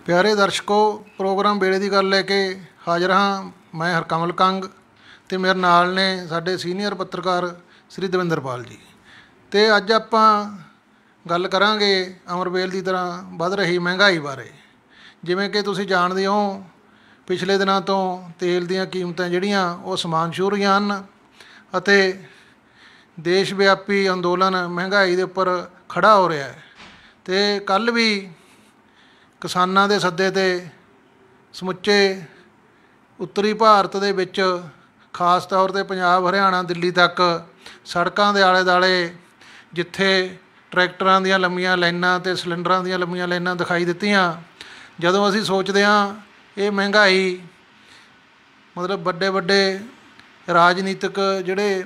ਪਿਆਰੇ ਦਰਸ਼ਕੋ, ਪ੍ਰੋਗਰਾਮ ਵੇਲੇ ਦੀ ਗੱਲ ਲੈ ਕੇ ਹਾਜ਼ਰ ਹਾਂ। ਮੈਂ ਹਰਕਮਲ ਕੰਗ ਅਤੇ ਮੇਰੇ ਨਾਲ ਨੇ ਸਾਡੇ ਸੀਨੀਅਰ ਪੱਤਰਕਾਰ ਸ੍ਰੀ ਦਵਿੰਦਰਪਾਲ ਜੀ। ਅਤੇ ਅੱਜ ਆਪਾਂ ਗੱਲ ਕਰਾਂਗੇ ਅਮਰਵੇਲ ਦੀ ਤਰ੍ਹਾਂ ਵੱਧ ਰਹੀ ਮਹਿੰਗਾਈ ਬਾਰੇ। ਜਿਵੇਂ ਕਿ ਤੁਸੀਂ ਜਾਣਦੇ ਹੋ, ਪਿਛਲੇ ਦਿਨਾਂ ਤੋਂ ਤੇਲ ਦੀਆਂ ਕੀਮਤਾਂ ਜਿਹੜੀਆਂ ਉਹ ਅਸਮਾਨ ਛੂਹ ਰਹੀਆਂ ਹਨ ਅਤੇ ਦੇਸ਼ ਵਿਆਪੀ ਅੰਦੋਲਨ ਮਹਿੰਗਾਈ ਦੇ ਉੱਪਰ ਖੜ੍ਹਾ ਹੋ ਰਿਹਾ ਹੈ। ਅਤੇ ਕੱਲ੍ਹ ਵੀ ਕਿਸਾਨਾਂ ਦੇ ਸੱਦੇ 'ਤੇ ਸਮੁੱਚੇ ਉੱਤਰੀ ਭਾਰਤ ਦੇ ਵਿੱਚ, ਖਾਸ ਤੌਰ 'ਤੇ ਪੰਜਾਬ, ਹਰਿਆਣਾ, ਦਿੱਲੀ ਤੱਕ ਸੜਕਾਂ ਦੇ ਆਲੇ ਦੁਆਲੇ ਜਿੱਥੇ ਟਰੈਕਟਰਾਂ ਦੀਆਂ ਲੰਮੀਆਂ ਲਾਈਨਾਂ ਅਤੇ ਸਿਲੰਡਰਾਂ ਦੀਆਂ ਲੰਮੀਆਂ ਲਾਈਨਾਂ ਦਿਖਾਈ ਦਿੱਤੀਆਂ। ਜਦੋਂ ਅਸੀਂ ਸੋਚਦੇ ਹਾਂ ਇਹ ਮਹਿੰਗਾਈ ਮਤਲਬ ਵੱਡੇ ਵੱਡੇ ਰਾਜਨੀਤਿਕ ਜਿਹੜੇ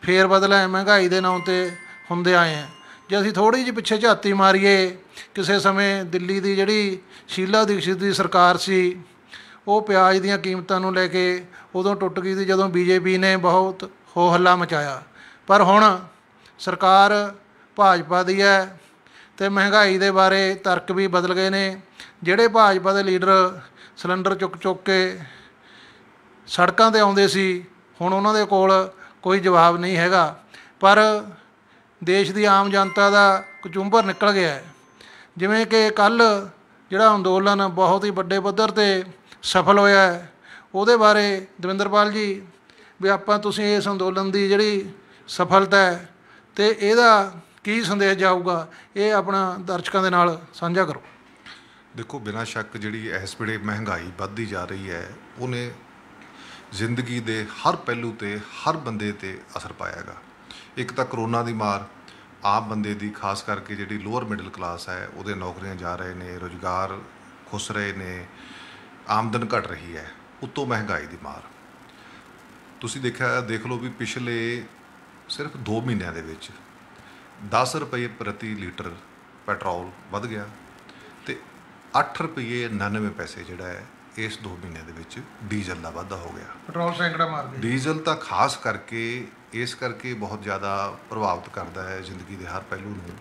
ਫੇਰ ਬਦਲ ਹੈ ਮਹਿੰਗਾਈ ਦੇ ਨਾਂ 'ਤੇ ਹੁੰਦੇ ਆਏ ਹੈ। ਜੇ ਅਸੀਂ ਥੋੜ੍ਹੀ ਜਿਹੀ ਪਿੱਛੇ ਝਾਤੀ ਮਾਰੀਏ, ਕਿਸੇ ਸਮੇਂ ਦਿੱਲੀ ਦੀ ਜਿਹੜੀ ਸ਼ੀਲਾ ਦੀਕਸ਼ਿਤ ਦੀ ਸਰਕਾਰ ਸੀ, ਉਹ ਪਿਆਜ਼ ਦੀਆਂ ਕੀਮਤਾਂ ਨੂੰ ਲੈ ਕੇ ਉਦੋਂ ਟੁੱਟ ਗਈ ਸੀ ਜਦੋਂ BJP ਨੇ ਬਹੁਤ ਹੋ ਹੱਲਾ ਮਚਾਇਆ। ਪਰ ਹੁਣ ਸਰਕਾਰ ਭਾਜਪਾ ਦੀ ਹੈ ਅਤੇ ਮਹਿੰਗਾਈ ਦੇ ਬਾਰੇ ਤਰਕ ਵੀ ਬਦਲ ਗਏ ਨੇ। ਜਿਹੜੇ ਭਾਜਪਾ ਦੇ ਲੀਡਰ ਸਿਲੰਡਰ ਚੁੱਕ ਚੁੱਕ ਕੇ ਸੜਕਾਂ 'ਤੇ ਆਉਂਦੇ ਸੀ, ਹੁਣ ਉਹਨਾਂ ਦੇ ਕੋਲ ਕੋਈ ਜਵਾਬ ਨਹੀਂ ਹੈਗਾ। ਪਰ ਦੇਸ਼ ਦੀ ਆਮ ਜਨਤਾ ਦਾ ਕਚੂੰਬਰ ਨਿਕਲ ਗਿਆ ਹੈ। ਜਿਵੇਂ ਕਿ ਕੱਲ੍ਹ ਜਿਹੜਾ ਅੰਦੋਲਨ ਬਹੁਤ ਹੀ ਵੱਡੇ ਪੱਧਰ 'ਤੇ ਸਫਲ ਹੋਇਆ ਹੈ, ਉਹਦੇ ਬਾਰੇ ਦਵਿੰਦਰਪਾਲ ਜੀ ਵੀ ਤੁਸੀਂ ਇਸ ਅੰਦੋਲਨ ਦੀ ਜਿਹੜੀ ਸਫਲਤਾ ਹੈ ਅਤੇ ਇਹਦਾ ਕੀ ਸੰਦੇਸ਼ ਜਾਊਗਾ, ਇਹ ਆਪਣਾ ਦਰਸ਼ਕਾਂ ਦੇ ਨਾਲ ਸਾਂਝਾ ਕਰੋ। ਦੇਖੋ, ਬਿਨਾਂ ਸ਼ੱਕ ਜਿਹੜੀ ਇਸ ਵੇਲੇ ਮਹਿੰਗਾਈ ਵੱਧਦੀ ਜਾ ਰਹੀ ਹੈ, ਉਹਨੇ ਜ਼ਿੰਦਗੀ ਦੇ ਹਰ ਪਹਿਲੂ 'ਤੇ, ਹਰ ਬੰਦੇ 'ਤੇ ਅਸਰ ਪਾਇਆ ਹੈਗਾ। ਇੱਕ ਤਾਂ ਕਰੋਨਾ ਦੀ ਮਾਰ ਆਮ ਬੰਦੇ ਦੀ, ਖਾਸ ਕਰਕੇ ਜਿਹੜੀ ਲੋਅਰ ਮਿਡਲ ਕਲਾਸ ਹੈ, ਉਹਦੇ ਨੌਕਰੀਆਂ ਜਾ ਰਹੇ ਨੇ, ਰੁਜ਼ਗਾਰ ਖੁੱਸ ਰਹੇ ਨੇ, ਆਮਦਨ ਘਟ ਰਹੀ ਹੈ। ਉੱਤੋਂ ਮਹਿੰਗਾਈ ਦੀ ਮਾਰ ਤੁਸੀਂ ਦੇਖ ਲਓ ਵੀ ਪਿਛਲੇ ਸਿਰਫ 2 ਮਹੀਨਿਆਂ ਦੇ ਵਿੱਚ 10 ਰੁਪਏ ਪ੍ਰਤੀ ਲੀਟਰ ਪੈਟਰੋਲ ਵੱਧ ਗਿਆ ਅਤੇ 8 ਰੁਪਏ 99 ਪੈਸੇ ਜਿਹੜਾ ਹੈ ਇਸ 2 ਮਹੀਨਿਆਂ ਦੇ ਵਿੱਚ ਡੀਜ਼ਲ ਦਾ ਵਾਧਾ ਹੋ ਗਿਆ। ਪੈਟਰੋਲ ਸੈਂਕੜਾ ਮਾਰ ਗਿਆ। ਡੀਜ਼ਲ ਤਾਂ ਖਾਸ ਕਰਕੇ ਇਸ ਕਰਕੇ ਬਹੁਤ ਜ਼ਿਆਦਾ ਪ੍ਰਭਾਵਿਤ ਕਰਦਾ ਹੈ ਜ਼ਿੰਦਗੀ ਦੇ ਹਰ ਪਹਿਲੂ ਨੂੰ,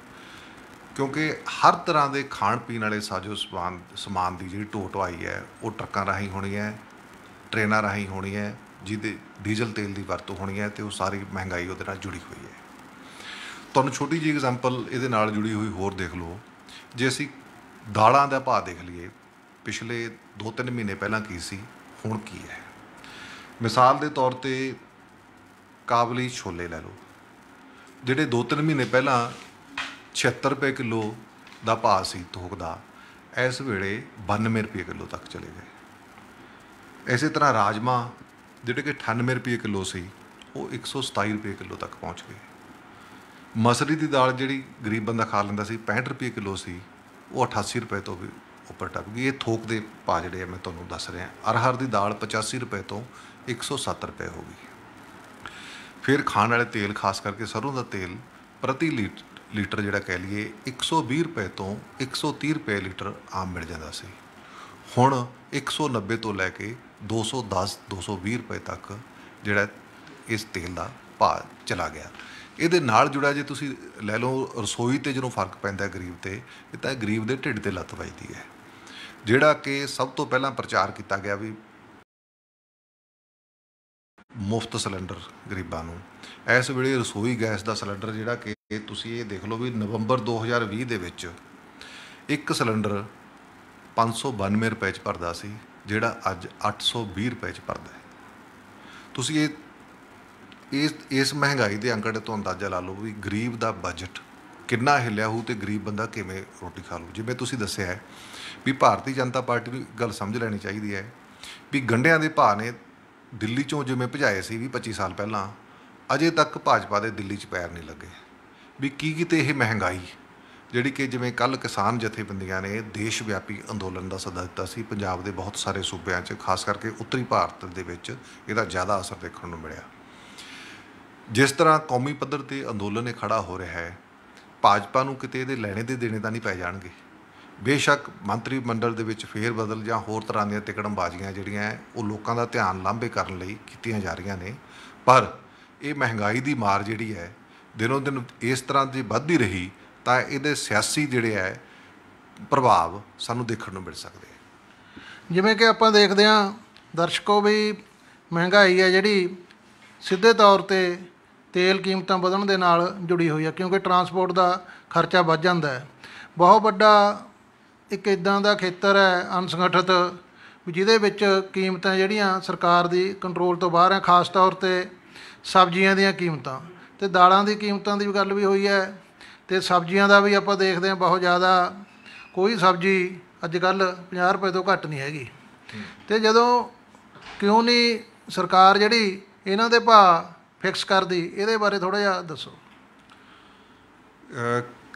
ਕਿਉਂਕਿ ਹਰ ਤਰ੍ਹਾਂ ਦੇ ਖਾਣ ਪੀਣ ਵਾਲੇ ਸਾਜੋ ਸਮਾਨ ਦੀ ਜਿਹੜੀ ਢੋਹ ਢੁਆਈ ਹੈ ਉਹ ਟਰੱਕਾਂ ਰਾਹੀਂ ਹੋਣੀ ਹੈ, ਟ੍ਰੇਨਾਂ ਰਾਹੀਂ ਹੋਣੀ ਹੈ, ਜਿਹਦੇ ਡੀਜ਼ਲ ਤੇਲ ਦੀ ਵਰਤੋਂ ਹੋਣੀ ਹੈ, ਅਤੇ ਉਹ ਸਾਰੀ ਮਹਿੰਗਾਈ ਉਹਦੇ ਨਾਲ ਜੁੜੀ ਹੋਈ ਹੈ। ਤੁਹਾਨੂੰ ਛੋਟੀ ਜਿਹੀ ਐਗਜ਼ਾਮਪਲ ਇਹਦੇ ਨਾਲ ਜੁੜੀ ਹੋਈ ਹੋਰ ਦੇਖ ਲਓ। ਜੇ ਅਸੀਂ ਦਾਲਾਂ ਦਾ ਭਾਅ ਦੇਖ ਲਈਏ, ਪਿਛਲੇ 2-3 ਮਹੀਨੇ ਪਹਿਲਾਂ ਕੀ ਸੀ, ਹੁਣ ਕੀ ਹੈ। ਮਿਸਾਲ ਦੇ ਤੌਰ 'ਤੇ ਕਾਬਲੀ ਛੋਲੇ ਲੈ ਲਓ, ਜਿਹੜੇ 2-3 ਮਹੀਨੇ ਪਹਿਲਾਂ 76 ਰੁਪਏ ਕਿਲੋ ਦਾ ਭਾਅ ਸੀ ਥੋਕ ਦਾ, ਇਸ ਵੇਲੇ 92 ਰੁਪਏ ਕਿਲੋ ਤੱਕ ਚਲੇ ਗਏ। ਇਸੇ ਤਰ੍ਹਾਂ ਰਾਜਮਾ ਜਿਹੜੇ ਕਿ 98 ਰੁਪਏ ਕਿਲੋ ਸੀ, ਉਹ 127 ਰੁਪਏ ਕਿਲੋ ਤੱਕ ਪਹੁੰਚ ਗਏ। ਮਸਰੀ ਦੀ ਦਾਲ ਜਿਹੜੀ ਗਰੀਬ ਬੰਦਾ ਖਾ ਲੈਂਦਾ ਸੀ, 65 ਰੁਪਏ ਕਿਲੋ ਸੀ, ਉਹ 88 ਰੁਪਏ ਤੋਂ ਵੀ ਉੱਪਰ ਟੱਪ ਗਈ। ਇਹ ਥੋਕ ਦੇ ਭਾਅ ਜਿਹੜੇ ਆ ਮੈਂ ਤੁਹਾਨੂੰ ਦੱਸ ਰਿਹਾ। ਅਰਹਰ ਦੀ ਦਾਲ 85 ਰੁਪਏ ਤੋਂ 107 ਰੁਪਏ ਹੋ ਗਈ। ਫਿਰ ਖਾਣ ਵਾਲੇ ਤੇਲ, ਖਾਸ ਕਰਕੇ ਸਰੋਂ ਦਾ ਤੇਲ, ਪ੍ਰਤੀ ਲੀਟਰ ਜਿਹੜਾ ਕਹਿ ਲਈਏ 120 ਰੁਪਏ ਤੋਂ 130 ਰੁਪਏ ਲੀਟਰ ਆਮ ਮਿਲ ਜਾਂਦਾ ਸੀ। ਹੁਣ 190 ਤੋਂ ਲੈ ਕੇ 210-220 ਰੁਪਏ ਤੱਕ ਜਿਹੜਾ ਇਸ ਤੇਲ ਦਾ ਭਾਅ ਚਲਾ ਗਿਆ। ਇਹਦੇ ਨਾਲ ਜੁੜਿਆ ਜੇ ਤੁਸੀਂ ਲੈ ਲਓ ਰਸੋਈ 'ਤੇ ਜਦੋਂ ਫਰਕ ਪੈਂਦਾ ਗਰੀਬ 'ਤੇ, ਇਹ ਤਾਂ ਗਰੀਬ ਦੇ ਢਿੱਡ 'ਤੇ ਲੱਤ ਵੱਜਦੀ ਹੈ। ਜਿਹੜਾ ਕਿ ਸਭ ਤੋਂ ਪਹਿਲਾਂ ਪ੍ਰਚਾਰ ਕੀਤਾ ਗਿਆ ਵੀ ਮੁਫਤ ਸਿਲੰਡਰ ਗਰੀਬਾਂ ਨੂੰ। ਇਸ ਵੇਲੇ ਰਸੋਈ ਗੈਸ ਦਾ ਸਿਲੰਡਰ ਜਿਹੜਾ ਕਿ ਤੁਸੀਂ ਇਹ ਦੇਖ ਲਓ ਵੀ ਨਵੰਬਰ 2020 ਦੇ ਵਿੱਚ ਇੱਕ ਸਿਲੰਡਰ 592 ਰੁਪਏ 'ਚ ਭਰਦਾ ਸੀ, ਜਿਹੜਾ ਅੱਜ 820 ਰੁਪਏ 'ਚ ਭਰਦਾ ਹੈ। ਤੁਸੀਂ ਇਸ ਮਹਿੰਗਾਈ ਦੇ ਅੰਕੜੇ ਤੋਂ ਅੰਦਾਜ਼ਾ ਲਾ ਲਓ ਵੀ ਗਰੀਬ ਦਾ ਬਜਟ ਕਿੰਨਾ ਹਿੱਲਿਆ ਹੋਊ ਅਤੇ ਗਰੀਬ ਬੰਦਾ ਕਿਵੇਂ ਰੋਟੀ ਖਾ ਲਊ। ਜਿਵੇਂ ਤੁਸੀਂ ਦੱਸਿਆ ਹੈ ਵੀ ਭਾਰਤੀ ਜਨਤਾ ਪਾਰਟੀ ਨੂੰ ਗੱਲ ਸਮਝ ਲੈਣੀ ਚਾਹੀਦੀ ਹੈ ਵੀ ਗੰਢਿਆਂ ਦੇ ਭਾਅ ਨੇ ਦਿੱਲੀ 'ਚੋਂ ਜਿਵੇਂ ਭਜਾਏ ਸੀ 20-25 ਸਾਲ ਪਹਿਲਾਂ, ਅਜੇ ਤੱਕ ਭਾਜਪਾ ਦੇ ਦਿੱਲੀ 'ਚ ਪੈਰ ਨਹੀਂ ਲੱਗੇ। ਵੀ ਕੀ ਕਿਤੇ ਇਹ ਮਹਿੰਗਾਈ ਜਿਹੜੀ ਕਿ ਜਿਵੇਂ ਕੱਲ੍ਹ ਕਿਸਾਨ ਜਥੇਬੰਦੀਆਂ ਨੇ ਦੇਸ਼ ਵਿਆਪੀ ਅੰਦੋਲਨ ਦਾ ਸੱਦਾ ਦਿੱਤਾ ਸੀ, ਪੰਜਾਬ ਦੇ ਬਹੁਤ ਸਾਰੇ ਸੂਬਿਆਂ 'ਚ, ਖਾਸ ਕਰਕੇ ਉੱਤਰੀ ਭਾਰਤ ਦੇ ਵਿੱਚ ਇਹਦਾ ਜ਼ਿਆਦਾ ਅਸਰ ਦੇਖਣ ਨੂੰ ਮਿਲਿਆ। ਜਿਸ ਤਰ੍ਹਾਂ ਕੌਮੀ ਪੱਧਰ 'ਤੇ ਅੰਦੋਲਨ ਇਹ ਖੜ੍ਹਾ ਹੋ ਰਿਹਾ ਹੈ, ਭਾਜਪਾ ਨੂੰ ਕਿਤੇ ਇਹਦੇ ਲੈਣੇ ਦੇ ਦੇਣੇ ਤਾਂ ਨਹੀਂ ਪੈ ਜਾਣਗੇ। ਬੇਸ਼ੱਕ ਮੰਤਰੀ ਮੰਡਲ ਦੇ ਵਿੱਚ ਫੇਰ ਬਦਲ ਜਾਂ ਹੋਰ ਤਰ੍ਹਾਂ ਦੀਆਂ ਤਿਕੜਮਬਾਜ਼ੀਆਂ ਜਿਹੜੀਆਂ ਉਹ ਲੋਕਾਂ ਦਾ ਧਿਆਨ ਲਾਂਭੇ ਕਰਨ ਲਈ ਕੀਤੀਆਂ ਜਾ ਰਹੀਆਂ ਨੇ, ਪਰ ਇਹ ਮਹਿੰਗਾਈ ਦੀ ਮਾਰ ਜਿਹੜੀ ਹੈ ਦਿਨੋਂ ਦਿਨ ਇਸ ਤਰ੍ਹਾਂ ਦੀ ਵੱਧਦੀ ਰਹੀ ਤਾਂ ਇਹਦੇ ਸਿਆਸੀ ਜਿਹੜੇ ਹੈ ਪ੍ਰਭਾਵ ਸਾਨੂੰ ਦੇਖਣ ਨੂੰ ਮਿਲ ਸਕਦੇ। ਜਿਵੇਂ ਕਿ ਆਪਾਂ ਦੇਖਦੇ ਹਾਂ ਦਰਸ਼ਕੋ ਵੀ ਮਹਿੰਗਾਈ ਹੈ ਜਿਹੜੀ ਸਿੱਧੇ ਤੌਰ 'ਤੇ ਤੇਲ ਕੀਮਤਾਂ ਵਧਣ ਦੇ ਨਾਲ ਜੁੜੀ ਹੋਈ ਹੈ, ਕਿਉਂਕਿ ਟਰਾਂਸਪੋਰਟ ਦਾ ਖਰਚਾ ਵੱਧ ਜਾਂਦਾ ਹੈ। ਬਹੁਤ ਵੱਡਾ ਇੱਕ ਇੱਦਾਂ ਦਾ ਖੇਤਰ ਹੈ ਅਣਸੰਗਠਿਤ ਵੀ ਜਿਹਦੇ ਵਿੱਚ ਕੀਮਤਾਂ ਜਿਹੜੀਆਂ ਸਰਕਾਰ ਦੀ ਕੰਟਰੋਲ ਤੋਂ ਬਾਹਰ ਹੈ, ਖਾਸ ਤੌਰ 'ਤੇ ਸਬਜ਼ੀਆਂ ਦੀਆਂ ਕੀਮਤਾਂ ਅਤੇ ਦਾਲਾਂ ਦੀ ਕੀਮਤਾਂ ਦੀ ਗੱਲ ਵੀ ਹੋਈ ਹੈ, ਅਤੇ ਸਬਜ਼ੀਆਂ ਦਾ ਵੀ ਆਪਾਂ ਦੇਖਦੇ ਹਾਂ ਬਹੁਤ ਜ਼ਿਆਦਾ। ਕੋਈ ਸਬਜ਼ੀ ਅੱਜ ਕੱਲ੍ਹ 50 ਰੁਪਏ ਤੋਂ ਘੱਟ ਨਹੀਂ ਹੈਗੀ। ਅਤੇ ਜਦੋਂ ਕਿਉਂ ਨਹੀਂ ਸਰਕਾਰ ਜਿਹੜੀ ਇਹਨਾਂ ਦੇ ਭਾਅ ਫਿਕਸ ਕਰਦੀ, ਇਹਦੇ ਬਾਰੇ ਥੋੜ੍ਹਾ ਜਿਹਾ ਦੱਸੋ।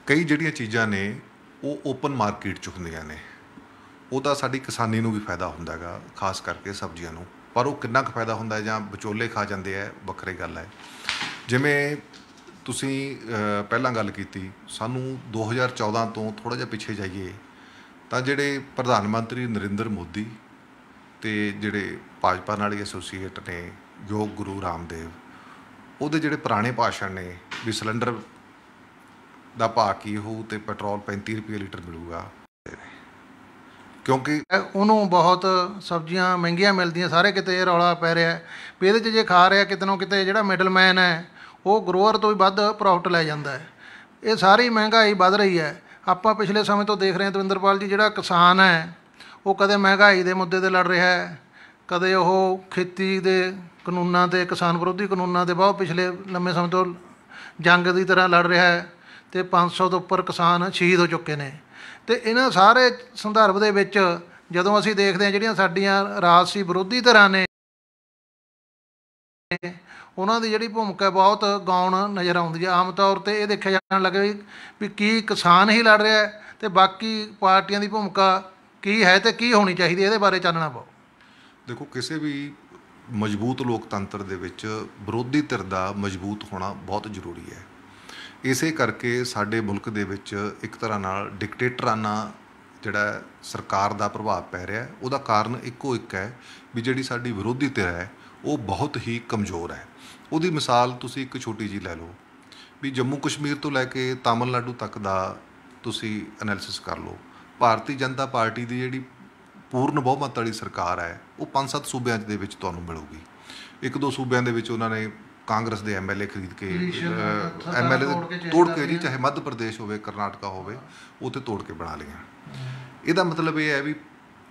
ਕਈ ਜਿਹੜੀਆਂ ਚੀਜ਼ਾਂ ਨੇ ਉਹ ਓਪਨ ਮਾਰਕੀਟ 'ਚ ਹੁੰਦੀਆਂ ਨੇ, ਉਹਦਾ ਸਾਡੀ ਕਿਸਾਨੀ ਨੂੰ ਵੀ ਫਾਇਦਾ ਹੁੰਦਾ ਹੈਗਾ, ਖਾਸ ਕਰਕੇ ਸਬਜ਼ੀਆਂ ਨੂੰ। ਪਰ ਉਹ ਕਿੰਨਾ ਕੁ ਫਾਇਦਾ ਹੁੰਦਾ ਜਾਂ ਵਿਚੋਲੇ ਖਾ ਜਾਂਦੇ ਹੈ, ਵੱਖਰੀ ਗੱਲ ਹੈ। ਜਿਵੇਂ ਤੁਸੀਂ ਪਹਿਲਾਂ ਗੱਲ ਕੀਤੀ, ਸਾਨੂੰ 2014 ਤੋਂ ਥੋੜ੍ਹਾ ਜਿਹਾ ਪਿੱਛੇ ਜਾਈਏ ਤਾਂ ਜਿਹੜੇ ਪ੍ਰਧਾਨ ਮੰਤਰੀ ਨਰਿੰਦਰ ਮੋਦੀ ਅਤੇ ਜਿਹੜੇ ਭਾਜਪਾ ਨਾਲ ਹੀ ਐਸੋਸੀਏਟ ਨੇ ਯੋਗ ਗੁਰੂ ਰਾਮਦੇਵ, ਉਹਦੇ ਜਿਹੜੇ ਪੁਰਾਣੇ ਭਾਸ਼ਣ ਨੇ ਵੀ ਸਿਲੰਡਰ ਦਾ ਭਾਅ ਕੀ ਹੋਊ ਅਤੇ ਪੈਟਰੋਲ 35 ਰੁਪਏ ਲੀਟਰ ਮਿਲੂਗਾ, ਕਿਉਂਕਿ ਉਹਨੂੰ ਬਹੁਤ ਸਬਜ਼ੀਆਂ ਮਹਿੰਗੀਆਂ ਮਿਲਦੀਆਂ, ਸਾਰੇ ਕਿਤੇ ਇਹ ਰੌਲਾ ਪੈ ਰਿਹਾ ਵੀ ਇਹਦੇ 'ਚ ਜੇ ਖਾ ਰਿਹਾ ਕਿਤੇ ਨਾ ਕਿਤੇ ਜਿਹੜਾ ਮਿਡਲਮੈਨ ਹੈ ਉਹ ਗਰੋਅਰ ਤੋਂ ਵੀ ਵੱਧ ਪ੍ਰੋਫਿਟ ਲੈ ਜਾਂਦਾ ਹੈ। ਇਹ ਸਾਰੀ ਮਹਿੰਗਾਈ ਵੱਧ ਰਹੀ ਹੈ। ਆਪਾਂ ਪਿਛਲੇ ਸਮੇਂ ਤੋਂ ਦੇਖ ਰਹੇ ਹਾਂ ਦਵਿੰਦਰਪਾਲ ਜੀ, ਜਿਹੜਾ ਕਿਸਾਨ ਹੈ ਉਹ ਕਦੇ ਮਹਿੰਗਾਈ ਦੇ ਮੁੱਦੇ 'ਤੇ ਲੜ ਰਿਹਾ ਹੈ, ਕਦੇ ਉਹ ਖੇਤੀ ਦੇ ਕਾਨੂੰਨਾਂ 'ਤੇ, ਕਿਸਾਨ ਵਿਰੋਧੀ ਕਾਨੂੰਨਾਂ 'ਤੇ ਬਹੁਤ ਪਿਛਲੇ ਲੰਮੇ ਸਮੇਂ ਤੋਂ ਜੰਗ ਦੀ ਤਰ੍ਹਾਂ ਲੜ ਰਿਹਾ ਹੈ, ਅਤੇ 500 ਤੋਂ ਉੱਪਰ ਕਿਸਾਨ ਸ਼ਹੀਦ ਹੋ ਚੁੱਕੇ ਨੇ। ਅਤੇ ਇਹਨਾਂ ਸਾਰੇ ਸੰਦਰਭ ਦੇ ਵਿੱਚ ਜਦੋਂ ਅਸੀਂ ਦੇਖਦੇ ਹਾਂ ਜਿਹੜੀਆਂ ਸਾਡੀਆਂ ਰਾਜਸੀ ਵਿਰੋਧੀ ਧਿਰਾਂ ਨੇ, ਉਹਨਾਂ ਦੀ ਜਿਹੜੀ ਭੂਮਿਕਾ ਬਹੁਤ ਗੌਣ ਨਜ਼ਰ ਆਉਂਦੀ ਹੈ। ਆਮ ਤੌਰ 'ਤੇ ਇਹ ਦੇਖਿਆ ਜਾਣ ਲੱਗੇ ਵੀ ਕੀ ਕਿਸਾਨ ਹੀ ਲੜ ਰਿਹਾ ਹੈ ਅਤੇ ਬਾਕੀ ਪਾਰਟੀਆਂ ਦੀ ਭੂਮਿਕਾ ਕੀ ਹੈ ਅਤੇ ਕੀ ਹੋਣੀ ਚਾਹੀਦੀ, ਇਹਦੇ ਬਾਰੇ ਚਾਨਣਾ ਪਾਓ। ਦੇਖੋ, ਕਿਸੇ ਵੀ ਮਜ਼ਬੂਤ ਲੋਕਤੰਤਰ ਦੇ ਵਿੱਚ ਵਿਰੋਧੀ ਧਿਰ ਦਾ ਮਜ਼ਬੂਤ ਹੋਣਾ ਬਹੁਤ ਜ਼ਰੂਰੀ ਹੈ। ਇਸੇ ਕਰਕੇ ਸਾਡੇ ਮੁਲਕ ਦੇ ਵਿੱਚ ਇੱਕ ਤਰ੍ਹਾਂ ਨਾਲ ਡਿਕਟੇਟਰਾਨਾ ਜਿਹੜਾ ਸਰਕਾਰ ਦਾ ਪ੍ਰਭਾਵ ਪੈ ਰਿਹਾ, ਉਹਦਾ ਕਾਰਨ ਇੱਕੋ ਇੱਕ ਹੈ ਵੀ ਜਿਹੜੀ ਸਾਡੀ ਵਿਰੋਧੀ ਧਿਰ ਹੈ ਉਹ ਬਹੁਤ ਹੀ ਕਮਜ਼ੋਰ ਹੈ। ਉਹਦੀ ਮਿਸਾਲ ਤੁਸੀਂ ਇੱਕ ਛੋਟੀ ਜਿਹੀ ਲੈ ਲਓ ਵੀ ਜੰਮੂ ਕਸ਼ਮੀਰ ਤੋਂ ਲੈ ਕੇ ਤਾਮਿਲਨਾਡੂ ਤੱਕ ਦਾ ਤੁਸੀਂ ਐਨਾਲਿਸਿਸ ਕਰ ਲਓ। ਭਾਰਤੀ ਜਨਤਾ ਪਾਰਟੀ ਦੀ ਜਿਹੜੀ ਪੂਰਨ ਬਹੁਮਤ ਵਾਲੀ ਸਰਕਾਰ ਹੈ ਉਹ 5-7 ਸੂਬਿਆਂ ਦੇ ਵਿੱਚ ਤੁਹਾਨੂੰ ਮਿਲੂਗੀ। 1-2 ਸੂਬਿਆਂ ਦੇ ਵਿੱਚ ਉਹਨਾਂ ਨੇ ਕਾਂਗਰਸ ਦੇ MLA ਖਰੀਦ ਕੇ MLA ਤੋੜ ਕੇ ਜੀ, ਚਾਹੇ ਮੱਧ ਪ੍ਰਦੇਸ਼ ਹੋਵੇ, ਕਰਨਾਟਕਾ ਹੋਵੇ, ਉੱਥੇ ਤੋੜ ਕੇ ਬਣਾ ਲਈਆਂ। ਇਹਦਾ ਮਤਲਬ ਇਹ ਹੈ ਵੀ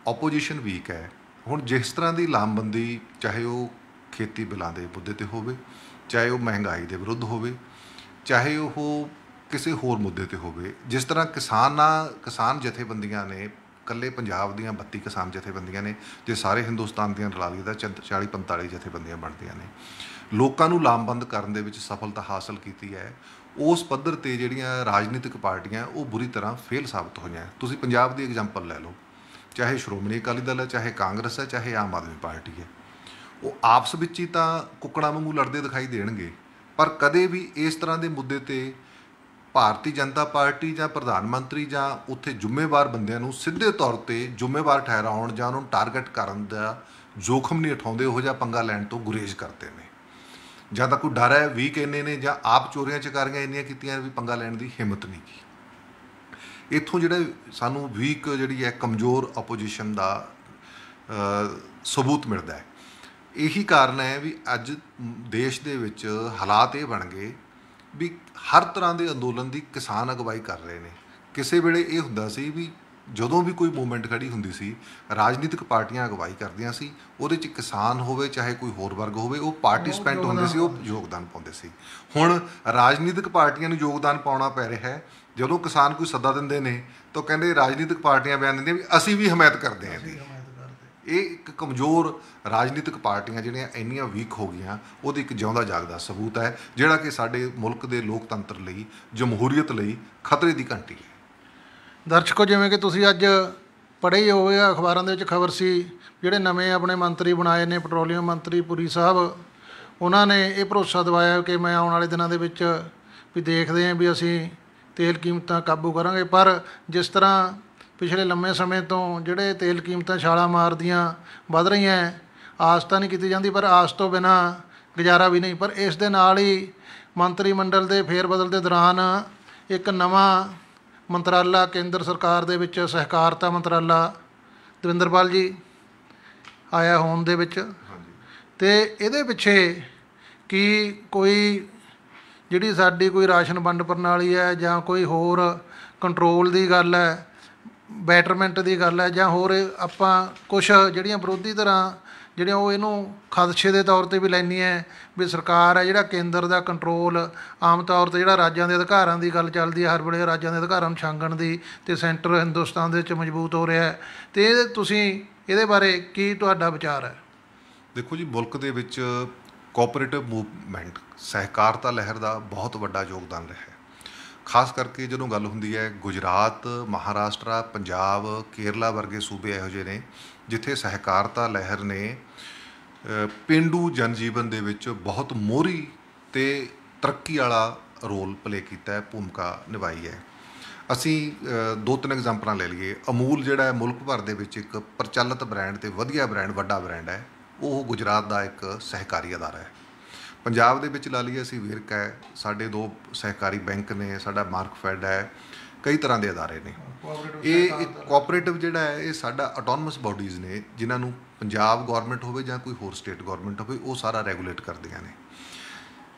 ਆਪੋਜੀਸ਼ਨ ਵੀਕ ਹੈ। ਹੁਣ ਜਿਸ ਤਰ੍ਹਾਂ ਦੀ ਲਾਮਬੰਦੀ, ਚਾਹੇ ਉਹ ਖੇਤੀ ਬਿੱਲਾਂ ਦੇ ਮੁੱਦੇ 'ਤੇ ਹੋਵੇ, ਚਾਹੇ ਉਹ ਮਹਿੰਗਾਈ ਦੇ ਵਿਰੁੱਧ ਹੋਵੇ, ਚਾਹੇ ਉਹ ਕਿਸੇ ਹੋਰ ਮੁੱਦੇ 'ਤੇ ਹੋਵੇ, ਜਿਸ ਤਰ੍ਹਾਂ ਕਿਸਾਨ ਜਥੇਬੰਦੀਆਂ ਨੇ, ਇਕੱਲੇ ਪੰਜਾਬ ਦੀਆਂ 32 ਕਿਸਾਨ ਜਥੇਬੰਦੀਆਂ ਨੇ, ਜੇ ਸਾਰੇ ਹਿੰਦੁਸਤਾਨ ਦੀਆਂ ਰਲਾ ਲਈਏ ਤਾਂ 40-45 ਜਥੇਬੰਦੀਆਂ ਬਣਦੀਆਂ ਨੇ, ਲੋਕਾਂ ਨੂੰ ਲਾਮਬੰਦ ਕਰਨ ਦੇ ਵਿੱਚ ਸਫਲਤਾ ਹਾਸਲ ਕੀਤੀ ਹੈ। ਉਸ ਪੱਧਰ 'ਤੇ ਜਿਹੜੀਆਂ ਰਾਜਨੀਤਿਕ ਪਾਰਟੀਆਂ ਉਹ ਬੁਰੀ ਤਰ੍ਹਾਂ ਫੇਲ ਸਾਬਤ ਹੋਈਆਂ। ਤੁਸੀਂ ਪੰਜਾਬ ਦੀ ਐਗਜ਼ਾਮਪਲ ਲੈ ਲਓ, ਚਾਹੇ ਸ਼੍ਰੋਮਣੀ ਅਕਾਲੀ ਦਲ ਹੈ, ਚਾਹੇ ਕਾਂਗਰਸ ਹੈ, ਚਾਹੇ ਆਮ ਆਦਮੀ ਪਾਰਟੀ ਹੈ, ਉਹ ਆਪਸ ਵਿੱਚ ਹੀ ਤਾਂ ਕੁੱਕੜਾਂ ਵਾਂਗੂ ਲੜਦੇ ਦਿਖਾਈ ਦੇਣਗੇ, ਪਰ ਕਦੇ ਵੀ ਇਸ ਤਰ੍ਹਾਂ ਦੇ ਮੁੱਦੇ 'ਤੇ ਭਾਰਤੀ ਜਨਤਾ ਪਾਰਟੀ ਜਾਂ ਪ੍ਰਧਾਨ ਮੰਤਰੀ ਜਾਂ ਉੱਥੇ ਜ਼ਿੰਮੇਵਾਰ ਬੰਦਿਆਂ ਨੂੰ ਸਿੱਧੇ ਤੌਰ 'ਤੇ ਜ਼ਿੰਮੇਵਾਰ ਠਹਿਰਾਉਣ ਜਾਂ ਉਹਨਾਂ ਨੂੰ ਟਾਰਗੇਟ ਕਰਨ ਦਾ ਜੋਖਮ ਨਹੀਂ ਉਠਾਉਂਦੇ। ਉਹੋ ਜਿਹਾ ਪੰਗਾ ਲੈਣ ਤੋਂ ਗੁਰੇਜ਼ ਕਰਦੇ ਨੇ। ਜਾਂ ਤਾਂ ਕੋਈ ਡਰ ਹੈ, ਵੀਕ ਇੰਨੇ ਨੇ, ਜਾਂ ਆਪ ਚੋਰੀਆਂ ਚਕਾਰੀਆਂ ਇੰਨੀਆਂ ਕੀਤੀਆਂ ਵੀ ਪੰਗਾ ਲੈਣ ਦੀ ਹਿੰਮਤ ਨਹੀਂ ਕੀ। ਇੱਥੋਂ ਜਿਹੜਾ ਸਾਨੂੰ ਵੀਕ ਜਿਹੜੀ ਹੈ, ਕਮਜ਼ੋਰ ਆਪੋਜੀਸ਼ਨ ਦਾ ਸਬੂਤ ਮਿਲਦਾ ਹੈ। ਇਹੀ ਕਾਰਨ ਹੈ ਵੀ ਅੱਜ ਦੇਸ਼ ਦੇ ਵਿੱਚ ਹਾਲਾਤ ਇਹ ਬਣ ਗਏ ਵੀ ਹਰ ਤਰ੍ਹਾਂ ਦੇ ਅੰਦੋਲਨ ਦੀ ਕਿਸਾਨ ਅਗਵਾਈ ਕਰ ਰਹੇ ਨੇ। ਕਿਸੇ ਵੇਲੇ ਇਹ ਹੁੰਦਾ ਸੀ ਵੀ ਜਦੋਂ ਵੀ ਕੋਈ ਮੂਵਮੈਂਟ ਖੜੀ ਹੁੰਦੀ ਸੀ, ਰਾਜਨੀਤਿਕ ਪਾਰਟੀਆਂ ਅਗਵਾਈ ਕਰਦੀਆਂ ਸੀ, ਉਹਦੇ 'ਚ ਕਿਸਾਨ ਹੋਵੇ ਚਾਹੇ ਕੋਈ ਹੋਰ ਵਰਗ ਹੋਵੇ, ਉਹ ਪਾਰਟਿਸਪੈਂਟ ਹੁੰਦੇ ਸੀ, ਉਹ ਯੋਗਦਾਨ ਪਾਉਂਦੇ ਸੀ। ਹੁਣ ਰਾਜਨੀਤਿਕ ਪਾਰਟੀਆਂ ਨੂੰ ਯੋਗਦਾਨ ਪਾਉਣਾ ਪੈ ਰਿਹਾ ਹੈ। ਜਦੋਂ ਕਿਸਾਨ ਕੋਈ ਸੱਦਾ ਦਿੰਦੇ ਨੇ ਤਾਂ ਕਹਿੰਦੇ ਰਾਜਨੀਤਿਕ ਪਾਰਟੀਆਂ ਬਿਆਨ ਦਿੰਦੀਆਂ ਵੀ ਅਸੀਂ ਵੀ ਹਮਾਇਤ ਕਰਦੇ ਹਾਂ ਇਹਦੀ। ਇਹ ਇੱਕ ਕਮਜ਼ੋਰ ਰਾਜਨੀਤਿਕ ਪਾਰਟੀਆਂ ਜਿਹੜੀਆਂ ਇੰਨੀਆਂ ਵੀਕ ਹੋ ਗਈਆਂ, ਉਹਦੀ ਇੱਕ ਜਿਉਂਦਾ ਜਾਗਦਾ ਸਬੂਤ ਹੈ, ਜਿਹੜਾ ਕਿ ਸਾਡੇ ਮੁਲਕ ਦੇ ਲੋਕਤੰਤਰ ਲਈ, ਜਮਹੂਰੀਅਤ ਲਈ ਖਤਰੇ ਦੀ ਘੰਟੀ ਹੈ। ਦਰਸ਼ਕੋ, ਜਿਵੇਂ ਕਿ ਤੁਸੀਂ ਅੱਜ ਪੜ੍ਹੇ ਹੀ ਹੋਵੇ, ਅਖਬਾਰਾਂ ਦੇ ਵਿੱਚ ਖਬਰ ਸੀ, ਜਿਹੜੇ ਨਵੇਂ ਆਪਣੇ ਮੰਤਰੀ ਬਣਾਏ ਨੇ, ਪੈਟਰੋਲੀਅਮ ਮੰਤਰੀ ਪੁਰੀ ਸਾਹਿਬ, ਉਹਨਾਂ ਨੇ ਇਹ ਭਰੋਸਾ ਦਿਵਾਇਆ ਕਿ ਮੈਂ ਆਉਣ ਵਾਲੇ ਦਿਨਾਂ ਦੇ ਵਿੱਚ ਵੀ ਦੇਖਦੇ ਹਾਂ ਵੀ ਅਸੀਂ ਤੇਲ ਕੀਮਤਾਂ ਕਾਬੂ ਕਰਾਂਗੇ। ਪਰ ਜਿਸ ਤਰ੍ਹਾਂ ਪਿਛਲੇ ਲੰਮੇ ਸਮੇਂ ਤੋਂ ਜਿਹੜੇ ਤੇਲ ਕੀਮਤਾਂ ਛਾਲਾਂ ਮਾਰਦੀਆਂ ਵੱਧ ਰਹੀਆਂ, ਆਸ ਤਾਂ ਨਹੀਂ ਕੀਤੀ ਜਾਂਦੀ, ਪਰ ਆਸ ਤੋਂ ਬਿਨਾਂ ਗੁਜ਼ਾਰਾ ਵੀ ਨਹੀਂ। ਪਰ ਇਸ ਦੇ ਨਾਲ ਹੀ ਮੰਤਰੀ ਮੰਡਲ ਦੇ ਫੇਰਬਦਲ ਦੇ ਦੌਰਾਨ ਇੱਕ ਨਵਾਂ ਮੰਤਰਾਲਾ ਕੇਂਦਰ ਸਰਕਾਰ ਦੇ ਵਿੱਚ, ਸਹਿਕਾਰਤਾ ਮੰਤਰਾਲਾ, ਦਵਿੰਦਰਪਾਲ ਜੀ ਆਇਆ ਹੋਣ ਦੇ ਵਿੱਚ। ਹਾਂਜੀ। ਤੇ ਇਹਦੇ ਪਿੱਛੇ ਕੀ ਕੋਈ ਜਿਹੜੀ ਸਾਡੀ ਕੋਈ ਰਾਸ਼ਨ ਵੰਡ ਪ੍ਰਣਾਲੀ ਹੈ ਜਾਂ ਕੋਈ ਹੋਰ ਕੰਟਰੋਲ ਦੀ ਗੱਲ ਹੈ, ਬੈਟਰਮੈਂਟ ਦੀ ਗੱਲ ਹੈ, ਜਾਂ ਹੋਰ ਆਪਾਂ ਕੁਛ ਜਿਹੜੀਆਂ ਵਿਰੋਧੀ ਧਿਰਾਂ ਜਿਹੜੀਆਂ ਉਹ ਇਹਨੂੰ ਖਦਸ਼ੇ ਦੇ ਤੌਰ 'ਤੇ ਵੀ ਲੈਂਦੀਆਂ ਵੀ ਸਰਕਾਰ ਹੈ ਜਿਹੜਾ ਕੇਂਦਰ ਦਾ ਕੰਟਰੋਲ ਆਮ ਤੌਰ 'ਤੇ ਜਿਹੜਾ ਰਾਜਾਂ ਦੇ ਅਧਿਕਾਰਾਂ ਦੀ ਗੱਲ ਚੱਲਦੀ ਹੈ ਹਰ ਵੇਲੇ ਰਾਜਾਂ ਦੇ ਅਧਿਕਾਰਾਂ ਨੂੰ ਛਾਂਗਣ ਦੀ, ਅਤੇ ਸੈਂਟਰ ਹਿੰਦੁਸਤਾਨ ਦੇ ਵਿੱਚ ਮਜ਼ਬੂਤ ਹੋ ਰਿਹਾ। ਅਤੇ ਇਹ ਤੁਸੀਂ ਇਹਦੇ ਬਾਰੇ ਕੀ ਤੁਹਾਡਾ ਵਿਚਾਰ ਹੈ? ਦੇਖੋ ਜੀ, ਮੁਲਕ ਦੇ ਵਿੱਚ ਕੋਆਪਰੇਟਿਵ ਮੂਵਮੈਂਟ ਸਹਿਕਾਰਤਾ ਲਹਿਰ ਦਾ ਬਹੁਤ ਵੱਡਾ ਯੋਗਦਾਨ ਰਿਹਾ ਹੈ। ਖਾਸ ਕਰਕੇ ਜਦੋਂ ਗੱਲ ਹੁੰਦੀ ਹੈ ਗੁਜਰਾਤ, ਮਹਾਰਾਸ਼ਟਰ, ਪੰਜਾਬ, ਕੇਰਲਾ ਵਰਗੇ ਸੂਬੇ ਇਹੋ ਜਿਹੇ ਨੇ ਜਿੱਥੇ ਸਹਿਕਾਰਤਾ ਲਹਿਰ ਨੇ ਪੇਂਡੂ ਜਨਜੀਵਨ ਦੇ ਵਿੱਚ ਬਹੁਤ ਮੋਹਰੀ ਅਤੇ ਤਰੱਕੀ ਵਾਲਾ ਰੋਲ ਪਲੇ ਕੀਤਾ ਹੈ, ਭੂਮਿਕਾ ਨਿਭਾਈ ਹੈ। ਅਸੀਂ 2-3 ਐਗਜ਼ਾਮਪਲਾਂ ਲੈ ਲਈਏ। ਅਮੂਲ ਜਿਹੜਾ ਹੈ ਮੁਲਕ ਭਰ ਦੇ ਵਿੱਚ ਇੱਕ ਪ੍ਰਚਲਿਤ ਬ੍ਰਾਂਡ ਅਤੇ ਵਧੀਆ ਬ੍ਰਾਂਡ, ਵੱਡਾ ਬ੍ਰਾਂਡ ਹੈ, ਉਹ ਗੁਜਰਾਤ ਦਾ ਇੱਕ ਸਹਿਕਾਰੀ ਅਦਾਰਾ ਹੈ। ਪੰਜਾਬ ਦੇ ਵਿੱਚ ਲਾ ਲਈਏ ਅਸੀਂ ਵੇਰਕਾ ਹੈ, ਸਾਡੇ 2 ਸਹਿਕਾਰੀ ਬੈਂਕ ਨੇ, ਸਾਡਾ ਮਾਰਕਫੈਡ ਹੈ, ਕਈ ਤਰ੍ਹਾਂ ਦੇ ਅਦਾਰੇ ਨੇ। ਇਹ ਕੋਆਪਰੇਟਿਵ ਜਿਹੜਾ ਹੈ ਇਹ ਸਾਡਾ ਆਟੋਨਮਸ ਬਾਡੀਜ਼ ਨੇ ਜਿਨ੍ਹਾਂ ਨੂੰ ਪੰਜਾਬ ਗੌਰਮੈਂਟ ਹੋਵੇ ਜਾਂ ਕੋਈ ਹੋਰ ਸਟੇਟ ਗੌਰਮੈਂਟ ਹੋਵੇ ਉਹ ਸਾਰਾ ਰੈਗੂਲੇਟ ਕਰਦੀਆਂ ਨੇ।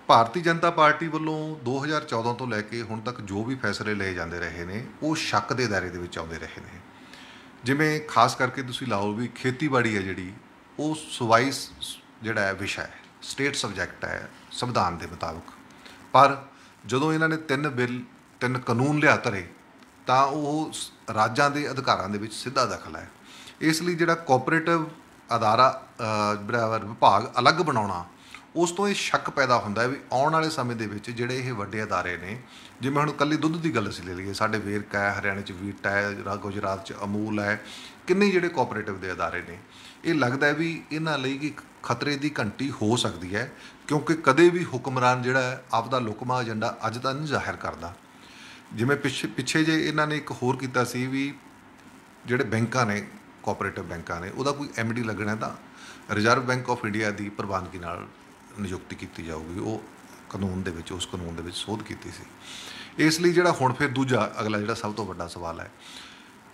ਭਾਰਤੀ ਜਨਤਾ ਪਾਰਟੀ ਵੱਲੋਂ 2014 ਤੋਂ ਲੈ ਕੇ ਹੁਣ ਤੱਕ ਜੋ ਵੀ ਫੈਸਲੇ ਲਏ ਜਾਂਦੇ ਰਹੇ ਨੇ ਉਹ ਸ਼ੱਕ ਦੇ ਦਾਇਰੇ ਦੇ ਵਿੱਚ ਆਉਂਦੇ ਰਹੇ ਨੇ। ਜਿਵੇਂ ਖਾਸ ਕਰਕੇ ਤੁਸੀਂ ਲਾਓ ਵੀ ਖੇਤੀਬਾੜੀ ਹੈ ਜਿਹੜੀ ਉਹ ਸੂਬਾਈ ਜਿਹੜਾ ਹੈ ਵਿਸ਼ਾ ਹੈ, ਸਟੇਟ ਸਬਜੈਕਟ ਹੈ ਸੰਵਿਧਾਨ ਦੇ ਮੁਤਾਬਕ। ਪਰ ਜਦੋਂ ਇਹਨਾਂ ਨੇ 3 ਕਾਨੂੰਨ ਲਿਆ ਧਰੇ ਤਾਂ ਉਹ ਰਾਜਾਂ ਦੇ ਅਧਿਕਾਰਾਂ ਦੇ ਵਿੱਚ ਸਿੱਧਾ ਦਖਲ ਹੈ। ਇਸ ਲਈ ਜਿਹੜਾ ਕੋਆਪਰੇਟਿਵ ਅਦਾਰਾ ਜਿਹੜਾ ਵਿਭਾਗ ਅਲੱਗ ਬਣਾਉਣਾ, ਉਸ ਤੋਂ ਇਹ ਸ਼ੱਕ ਪੈਦਾ ਹੁੰਦਾ ਹੈ ਵੀ ਆਉਣ ਵਾਲੇ ਸਮੇਂ ਦੇ ਵਿੱਚ ਜਿਹੜੇ ਇਹ ਵੱਡੇ ਅਦਾਰੇ ਨੇ, ਜਿਵੇਂ ਹੁਣ ਇਕੱਲੀ ਦੁੱਧ ਦੀ ਗੱਲ ਅਸੀਂ ਲੈ ਲਈਏ, ਸਾਡੇ ਵੇਰਕਾ ਹੈ, ਹਰਿਆਣੇ 'ਚ ਵੀਟਾ ਹੈ, ਗੁਜਰਾਤ 'ਚ ਅਮੂਲ ਹੈ, ਕਿੰਨੇ ਜਿਹੜੇ ਕੋਆਪਰੇਟਿਵ ਦੇ ਅਦਾਰੇ ਨੇ, ਇਹ ਲੱਗਦਾ ਵੀ ਇਹਨਾਂ ਲਈ ਇੱਕ ਖਤਰੇ ਦੀ ਘੰਟੀ ਹੋ ਸਕਦੀ ਹੈ। ਕਿਉਂਕਿ ਕਦੇ ਵੀ ਹੁਕਮਰਾਨ ਜਿਹੜਾ ਹੈ ਆਪਦਾ ਲੁਕਮਾ ਏਜੰਡਾ ਅੱਜ ਤਾਂ ਨਹੀਂ ਜ਼ਾਹਿਰ ਕਰਦਾ। ਜਿਵੇਂ ਪਿੱਛੇ ਜੇ ਇਹਨਾਂ ਨੇ ਇੱਕ ਹੋਰ ਕੀਤਾ ਸੀ ਵੀ ਜਿਹੜੇ ਬੈਂਕਾਂ ਨੇ, ਕੋਆਪਰੇਟਿਵ ਬੈਂਕਾਂ ਨੇ, ਉਹਦਾ ਕੋਈ MD ਲੱਗਣਾ ਤਾਂ ਰਿਜ਼ਰਵ ਬੈਂਕ ਆਫ ਇੰਡੀਆ ਦੀ ਪ੍ਰਵਾਨਗੀ ਨਾਲ ਨਿਯੁਕਤੀ ਕੀਤੀ ਜਾਊਗੀ। ਉਹ ਕਾਨੂੰਨ ਦੇ ਵਿੱਚ, ਉਸ ਕਾਨੂੰਨ ਦੇ ਵਿੱਚ ਸੋਧ ਕੀਤੀ ਸੀ। ਇਸ ਲਈ ਜਿਹੜਾ ਹੁਣ ਫਿਰ ਦੂਜਾ ਅਗਲਾ ਜਿਹੜਾ ਸਭ ਤੋਂ ਵੱਡਾ ਸਵਾਲ ਹੈ,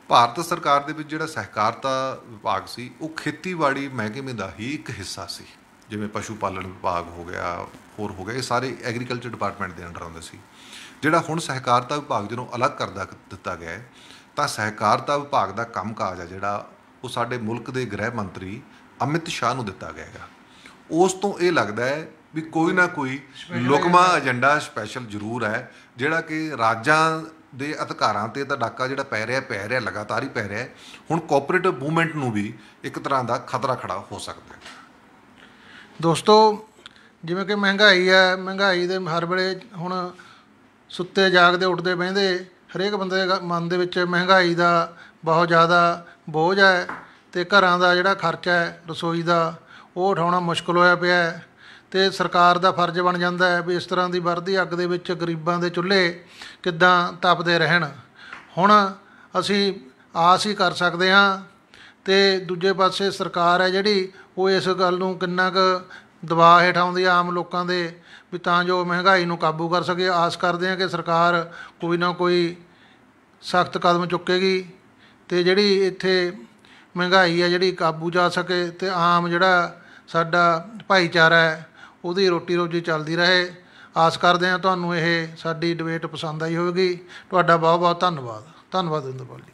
ਭਾਰਤ ਸਰਕਾਰ ਦੇ ਵਿੱਚ ਜਿਹੜਾ ਸਹਿਕਾਰਤਾ ਵਿਭਾਗ ਸੀ ਉਹ ਖੇਤੀਬਾੜੀ ਮਹਿਕਮੇ ਦਾ ਹੀ ਇੱਕ ਹਿੱਸਾ ਸੀ। ਜਿਵੇਂ ਪਸ਼ੂ ਪਾਲਣ ਵਿਭਾਗ ਹੋ ਗਿਆ, ਹੋਰ ਹੋ ਗਿਆ, ਇਹ ਸਾਰੇ ਐਗਰੀਕਲਚਰ ਡਿਪਾਰਟਮੈਂਟ ਦੇ ਅੰਡਰ ਆਉਂਦੇ ਸੀ। ਜਿਹੜਾ ਹੁਣ ਸਹਿਕਾਰਤਾ ਵਿਭਾਗ ਜਦੋਂ ਅਲੱਗ ਕਰ ਦਿੱਤਾ ਗਿਆ ਹੈ ਤਾਂ ਸਹਿਕਾਰਤਾ ਵਿਭਾਗ ਦਾ ਕੰਮਕਾਜ ਹੈ ਜਿਹੜਾ ਉਹ ਸਾਡੇ ਮੁਲਕ ਦੇ ਗ੍ਰਹਿ ਮੰਤਰੀ ਅਮਿਤ ਸ਼ਾਹ ਨੂੰ ਦਿੱਤਾ ਗਿਆ ਹੈਗਾ। ਉਸ ਤੋਂ ਇਹ ਲੱਗਦਾ ਹੈ ਵੀ ਕੋਈ ਨਾ ਕੋਈ ਲੁਕਮਾ ਏਜੰਡਾ ਸਪੈਸ਼ਲ ਜ਼ਰੂਰ ਹੈ ਜਿਹੜਾ ਕਿ ਰਾਜਾਂ ਦੇ ਅਧਿਕਾਰਾਂ 'ਤੇ ਤਾਂ ਡਾਕਾ ਜਿਹੜਾ ਪੈ ਰਿਹਾ ਲਗਾਤਾਰ ਹੀ ਪੈ ਰਿਹਾ। ਹੁਣ ਕੋਆਪਰੇਟਿਵ ਮੂਵਮੈਂਟ ਨੂੰ ਵੀ ਇੱਕ ਤਰ੍ਹਾਂ ਦਾ ਖਤਰਾ ਖੜਾ ਹੋ ਸਕਦਾ ਹੈ। ਦੋਸਤੋ, ਜਿਵੇਂ ਕਿ ਮਹਿੰਗਾਈ ਹੈ, ਮਹਿੰਗਾਈ ਦੇ ਹਰ ਵੇਲੇ ਹੁਣ ਸੁੱਤੇ ਜਾਗਦੇ ਉੱਠਦੇ ਬਹਿੰਦੇ ਹਰੇਕ ਬੰਦੇ ਦੇ ਮਨ ਦੇ ਵਿੱਚ ਮਹਿੰਗਾਈ ਦਾ ਬਹੁਤ ਜ਼ਿਆਦਾ ਬੋਝ ਹੈ ਅਤੇ ਘਰਾਂ ਦਾ ਜਿਹੜਾ ਖਰਚਾ ਹੈ ਰਸੋਈ ਦਾ ਉਹ ਉਠਾਉਣਾ ਮੁਸ਼ਕਿਲ ਹੋਇਆ ਪਿਆ ਹੈ। ਅਤੇ ਸਰਕਾਰ ਦਾ ਫਰਜ਼ ਬਣ ਜਾਂਦਾ ਹੈ ਵੀ ਇਸ ਤਰ੍ਹਾਂ ਦੀ ਵੱਧਦੀ ਅੱਗ ਦੇ ਵਿੱਚ ਗਰੀਬਾਂ ਦੇ ਚੁੱਲ੍ਹੇ ਕਿੱਦਾਂ ਤਪਦੇ ਰਹਿਣ। ਹੁਣ ਅਸੀਂ ਆਸ ਹੀ ਕਰ ਸਕਦੇ ਹਾਂ। ਅਤੇ ਦੂਜੇ ਪਾਸੇ ਸਰਕਾਰ ਹੈ ਜਿਹੜੀ ਉਹ ਇਸ ਗੱਲ ਨੂੰ ਕਿੰਨਾ ਕੁ ਦਬਾਅ ਹੇਠ ਆਉਂਦੀ ਆਮ ਲੋਕਾਂ ਦੇ ਵੀ ਤਾਂ ਜੋ ਮਹਿੰਗਾਈ ਨੂੰ ਕਾਬੂ ਕਰ ਸਕੇ। ਆਸ ਕਰਦੇ ਹਾਂ ਕਿ ਸਰਕਾਰ ਕੋਈ ਨਾ ਕੋਈ ਸਖਤ ਕਦਮ ਚੁੱਕੇਗੀ ਅਤੇ ਜਿਹੜੀ ਇੱਥੇ ਮਹਿੰਗਾਈ ਹੈ ਜਿਹੜੀ ਕਾਬੂ ਜਾ ਸਕੇ ਅਤੇ ਆਮ ਜਿਹੜਾ ਸਾਡਾ ਭਾਈਚਾਰਾ ਹੈ ਉਹਦੀ ਰੋਟੀ ਰੋਜੀ ਚੱਲਦੀ ਰਹੇ। ਆਸ ਕਰਦੇ ਹਾਂ ਤੁਹਾਨੂੰ ਇਹ ਸਾਡੀ ਡਿਬੇਟ ਪਸੰਦ ਆਈ ਹੋਵੇਗੀ। ਤੁਹਾਡਾ ਬਹੁਤ ਬਹੁਤ ਧੰਨਵਾਦ। ਧੰਨਵਾਦ ਦਵਿੰਦਰਪਾਲ ਜੀ।